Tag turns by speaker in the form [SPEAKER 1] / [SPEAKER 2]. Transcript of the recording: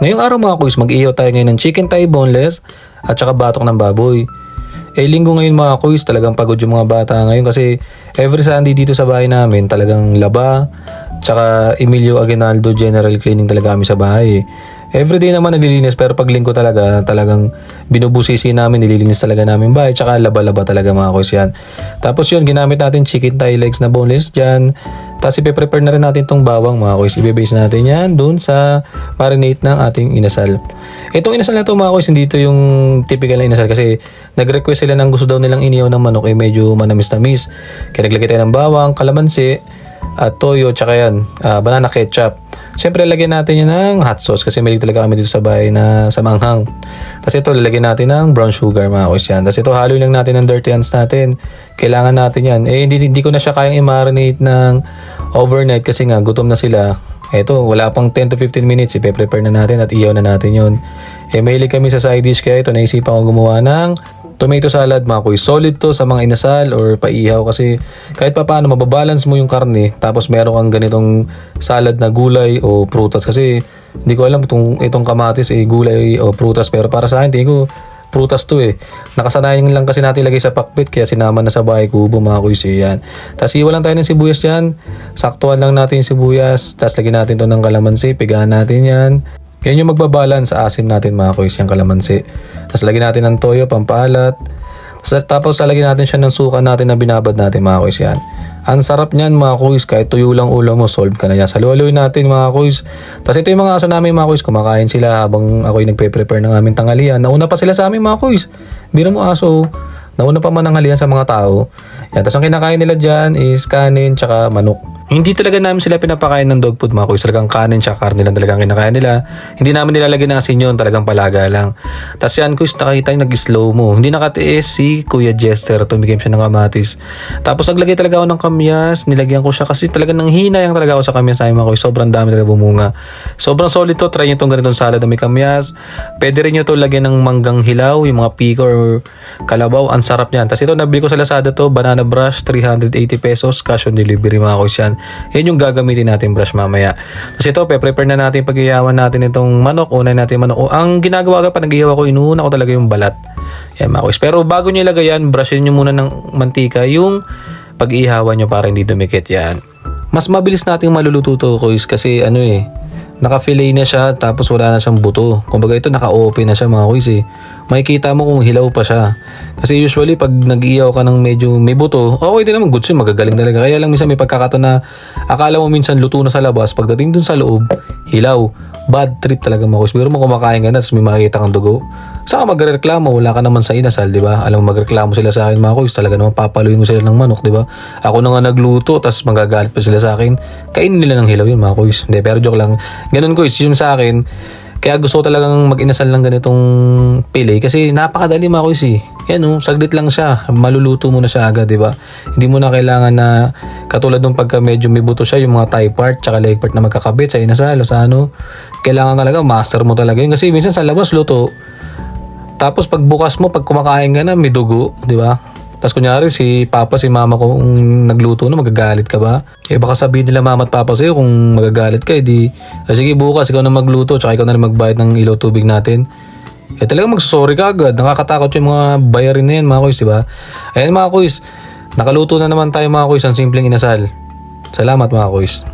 [SPEAKER 1] Ngayong araw mga kuys, mag-ihaw tayo ngayon ng chicken thigh boneless at saka batok ng baboy. Linggo ngayon mga kuys, talagang pagod yung mga bata ngayon kasi every Sunday dito sa bahay namin talagang laba, tsaka Emilio Aguinaldo general cleaning talaga kami sa bahay. Everyday naman naglilinis pero pag linggo talagang binubusisi namin, nililinis talaga namin bahay, tsaka laba-laba talaga mga kuys yan. Tapos yun, ginamit natin chicken thigh legs na boneless dyan. Tapos ipe-prepare na rin natin tong bawang mga kuys. Ibe-base natin yan dun sa marinate ng ating inasal. Itong inasal na to mga kuys, hindi ito yung typical na inasal kasi nag-request sila ng gusto daw nilang inihaw ng manok medyo manamis-namis. Kaya naglagay tayo ng bawang, kalamansi, at toyo, tsaka yan, banana ketchup. Siyempre, lagyan natin yun ng hot sauce kasi mahilig talaga kami dito sa bahay na sa manghang. Tapos ito, lalagyan natin ng brown sugar mga kuys yan. Tapos ito, haloy lang natin ng dirty hands natin. Kailangan natin yan. Hindi ko na siya kayang i-marinate ng overnight kasi nga, gutom na sila. Ito, wala pang 10 to 15 minutes, ipe-prepare na natin at iyaw na natin yun. Mahilig kami sa side dish kaya ito, naisipan ko gumawa ng tomato salad mga kuys. Solid to sa mga inasal or paihaw kasi kahit pa paano mababalance mo yung karne tapos meron kang ganitong salad na gulay o prutas kasi hindi ko alam itong kamatis gulay o prutas pero para sa akin tingin ko prutas to Nakasanayan lang kasi natin lagay sa pakbit kaya sinama na sa bahay kubo mga kuys yan. Tapos iwan lang tayo ng sibuyas dyan. Saktuan lang natin yung sibuyas. Tapos lagyan natin to ng kalamansi. Pigaan natin yan. Yan yung magbabalance sa asim natin mga kuys, yung kalamansi. Tapos lagyan natin ng toyo, pampaalat. Tapos lagyan natin siya ng suka natin na binabad natin mga kuys yan. Ang sarap niyan mga kuys, kahit tuyo lang ulam mo, solve ka na yan. Salualoy natin mga kuys. Tapos ito yung mga aso namin mga kuys, kumakain sila habang ako'y nagpe-prepare ng aming tanghalian. Nauna pa sila sa amin mga kuys. Biro mo aso, nauna pa man ang halian sa mga tao. Yan. Tapos ang kinakain nila dyan is kanin tsaka manok. Hindi talaga namin sila pinapakain ng dog food mga kuys. Talagang kanin tsaka karne lang talagang kinakain nila. Hindi namin nilalagyan ng asin yun. Talagang palaga lang. Tapos yan kuys, nakita yung nag-slow mo. Hindi nakatiis si Kuya Jester. Tumigim siya ng kamatis. Tapos naglagay talaga ako ng kamyas. Nilagyan ko siya kasi talagang nanghinayang talaga ako sa kamyas sa mga kuys. Sobrang dami talaga bumunga. Sobrang solid to. Try nyo itong ganitong salad na may kamyas. Pwede rin nyo to lagyan ng manggang hilaw. Yung mga pico or kalabaw. Ang sarap niyan. Tapos ito, nabili ko sa Lazada to. Banana brush, 380 pesos. Cash on delivery mga kuys yan. Yan yung gagamitin natin brush mamaya. Tapos ito, prepare na natin pag-ihawan natin itong manok. Unay natin manok. Ang ginagawa ka pa nag-ihaw ako, inuuna ko talaga yung balat. Yan mga kuys. Pero bago nyo ilagay yan, brushin nyo muna ng mantika yung pag-ihawan nyo para hindi dumikit yan. Mas mabilis nating maluluto to kuys kasi naka-fillet na siya tapos wala na siyang buto. Kumbaga ito naka-open na siya mga kuys Makikita mo kung hilaw pa siya. Kasi usually pag nag-iyaw ka ng medyo may buto, okay din naman, good siya, magagaling talaga. Kaya lang minsan may pagkakataon na akala mo minsan luto na sa labas, pagdating dun sa loob, hilaw. Bad trip talaga mga kuys. Pero mo kumakain ka na tapos may makikita kang dugo. Saka magreklamo, wala ka naman sa inasal, di ba? Alam mo magreklamo sila sa akin mga kuys, talaga naman papaluin ko sila ng manok, di ba? Ako na nga nagluto tapos magagalit pa sila sa akin. Kainin nila ng hilaw yun mga kuys. Hindi, pero joke lang. Ganun kuys, yun sa akin. Kaya gusto ko talagang mag-inasal ng ganitong pili kasi napakadali mga kuys Yan saglit lang siya. Maluluto mo na siya agad, di ba? Hindi mo na kailangan na katulad nung pagka medyo may buto siya, yung mga thigh part tsaka leg part na magkakabit sa inasal o sa kailangan talaga master mo talaga yun kasi minsan sa labas luto. Tapos pag bukas mo, pag kumakain ka na, may dugo, di ba? Tapos kunyari si papa, si mama kung nagluto na, magagalit ka ba? Baka sabihin nila mama at papa sa'yo kung magagalit ka, sige bukas, ikaw na magluto, tsaka ikaw na magbayad ng ilaw tubig natin. Talagang mag-sorry ka agad. Nakakatakot yung mga bayarin na yan mga kuys, di ba? Ayan mga kuys, nakaluto na naman tayo mga kuys, ang simpleng inasal. Salamat mga kuys.